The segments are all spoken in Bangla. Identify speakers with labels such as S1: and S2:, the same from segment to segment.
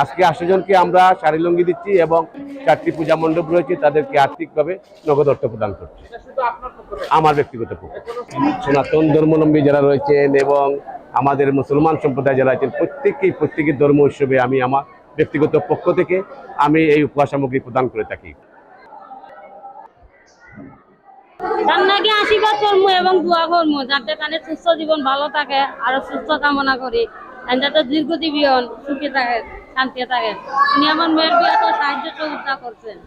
S1: আজকে 80 জনকে আমরা শাড়ি লুঙ্গি দিচ্ছি এবং 4টি পূজা মণ্ডপ রয়েছে, তাদেরকে আর্থিকভাবে নগদ অর্থ প্রদান করছি আমার ব্যক্তিগত পক্ষ। সনাতন ধর্মাবলম্বী যারা রয়েছেন এবং আমাদের মুসলমান সম্প্রদায় যারা আছেন প্রত্যেকের ধর্ম উৎসবে আমি আমার ব্যক্তিগত পক্ষ থেকে আমি এই উপহার সামগ্রী প্রদান করে থাকি।
S2: রান্নাকে আশীর্বাদ করবো এবং দোয়া করবো যাতে তাদের সুস্থ জীবন ভালো থাকে, আরো সুস্থ কামনা করি, যাতে দীর্ঘজীবী হন, সুখী থাকে, শান্তি থাকে। উনি আমার মেয়ের বিয়ে তো সাহায্য সহযোগিতা করছেন,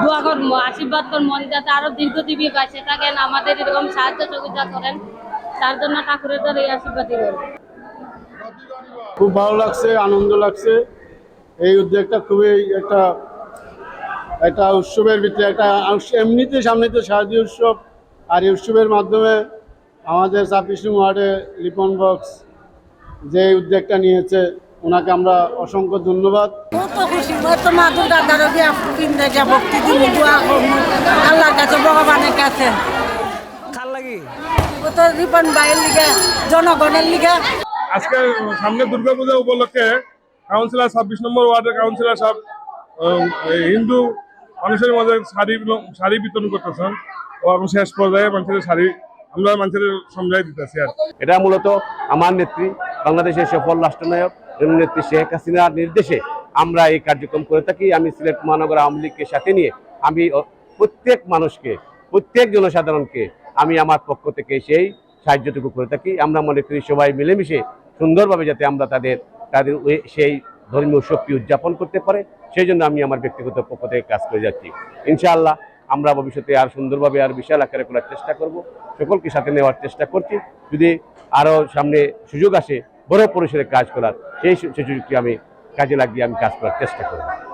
S2: দোয়া করবো, আশীর্বাদ করবো যাতে আরো দীর্ঘজীবী বাঁচে থাকেন, আমাদের এরকম সাহায্য সহযোগিতা করেন, তার জন্য ঠাকুরের দ্বারা এই আশীর্বাদই করবো।
S3: খুব ভালো লাগছে, আনন্দ লাগছে। এই উদ্যোগটা খুবই একটা উৎসবের ভিতরে একটা এমনিতে সামনে তো শারদীয় উৎসব, আর এই উৎসবের মাধ্যমে আমাদের 26 নং ওয়ার্ডে লিপন বক্স যে উদ্যোগটা নিয়েছে ওনাকে আমরা অসংখ্য ধন্যবাদ।
S4: আল্লাহর কাছে ভগবানের কাছে রিপন ভাইয়ের লিগে জনগণের লিগে।
S5: আজকে সামনে দুর্গাপূজা উপলক্ষে কাউন্সিলর 26 নম্বর ওয়ার্ডের কাউন্সিলর সব হিন্দু মানুষের মাঝে শাড়ি বিতরণ করতেছেন এবং শেষ পর্যায়ে মানুষের শাড়ি আমরা মানুষের সমঝাই দিতেছি। আর
S1: এটা মূলত আমার নেত্রী, বাংলাদেশের সফল রাষ্ট্রনায়ক নেত্রী শেখ হাসিনার নির্দেশে আমরা এই কার্যক্রম করে থাকি। আমি সিলেট মহানগর আওয়ামী লীগকে সাথে নিয়ে আমি প্রত্যেক মানুষকে, প্রত্যেক জনসাধারণকে আমি আমার পক্ষ থেকে সেই সাহায্যটুকু করে থাকি। আমরা মনে করি সবাই মিলেমিশে সুন্দরভাবে যাতে আমরা তাদের সেই ধর্মীয় উৎসবটি উদযাপন করতে পারে, সেই জন্য আমি আমার ব্যক্তিগত পক্ষ থেকে কাজ করে যাচ্ছি। ইনশাআল্লাহ আমরা ভবিষ্যতে আর সুন্দরভাবে আর বিশাল আকারে করার চেষ্টা করব, সকলকে সাথে নেওয়ার চেষ্টা করছি। যদি আরও সামনে সুযোগ আসে বড় পরিসরে কাজ করার, সেই সুযোগটি আমি কাজে লাগিয়ে আমি কাজ করার চেষ্টা করব।